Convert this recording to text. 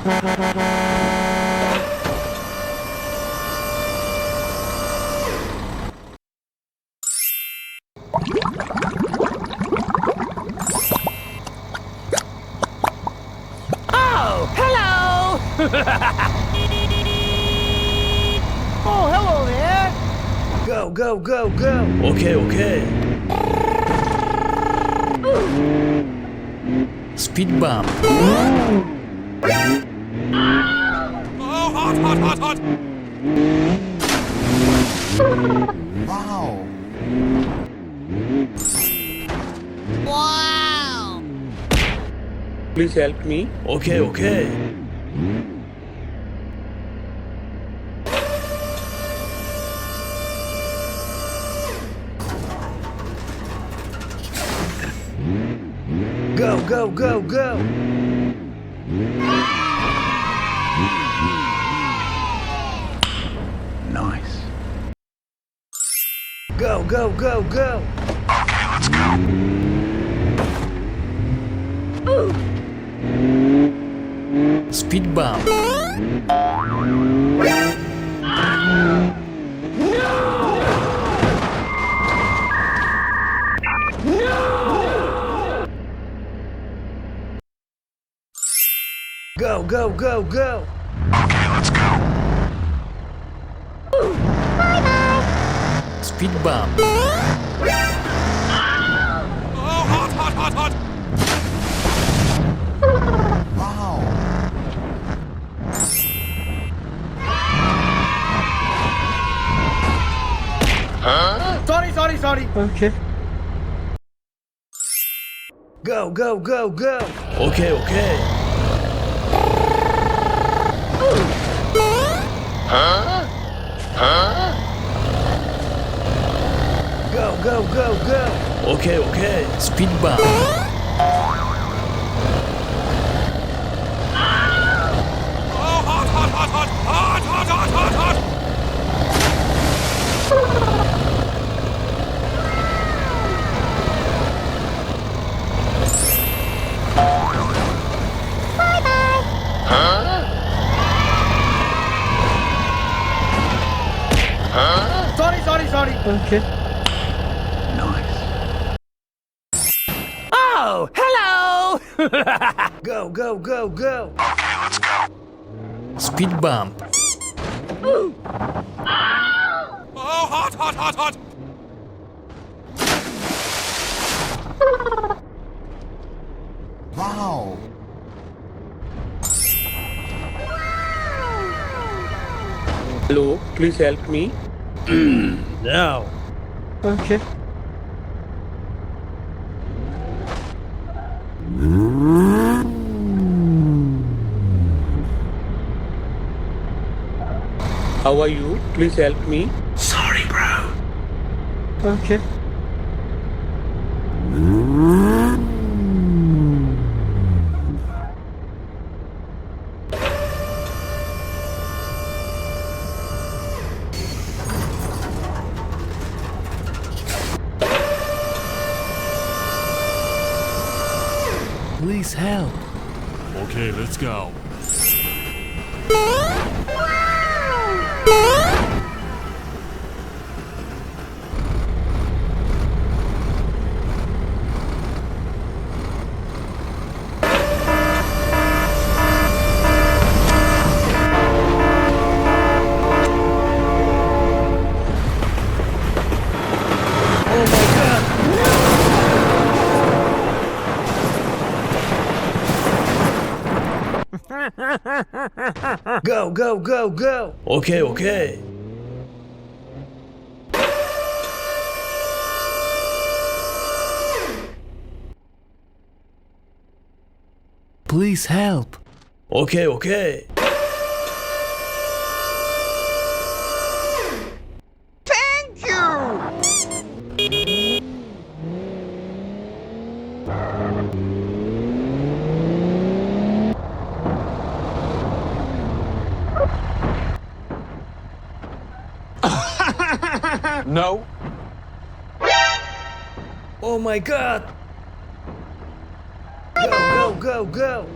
Oh, hello! Oh, hello there! Go, go, go, go! Okay, okay. Speed bump. Oh, hot, hot, hot, hot! Wow! Wow! Please help me. Okay, okay. Go, go, go, go! Nice. Go, go, go, go! Speed bump. Go, go, go, go! Speed bump. Oh, hot, hot, hot, hot! Wow! Sorry. Okay. Go, go, go, go! Okay, okay. Go, go, go, go! Okay, okay. Speed bump. Oh, hot, hot, hot, hot! Hot, hot, hot, hot, hot! Sorry. Okay. Nice. Oh, hello! Go, go, go, go! Speed bump. Oh, hot, hot, hot, hot! Wow! Hello, please help me. Now. Okay. How are you? Please help me. Sorry, bro. Okay. Please help. Okay, let's go. Go, go, go, go! Okay, okay. Please help. Okay, okay. Thank you! No. Oh my god! Go, go, go, go!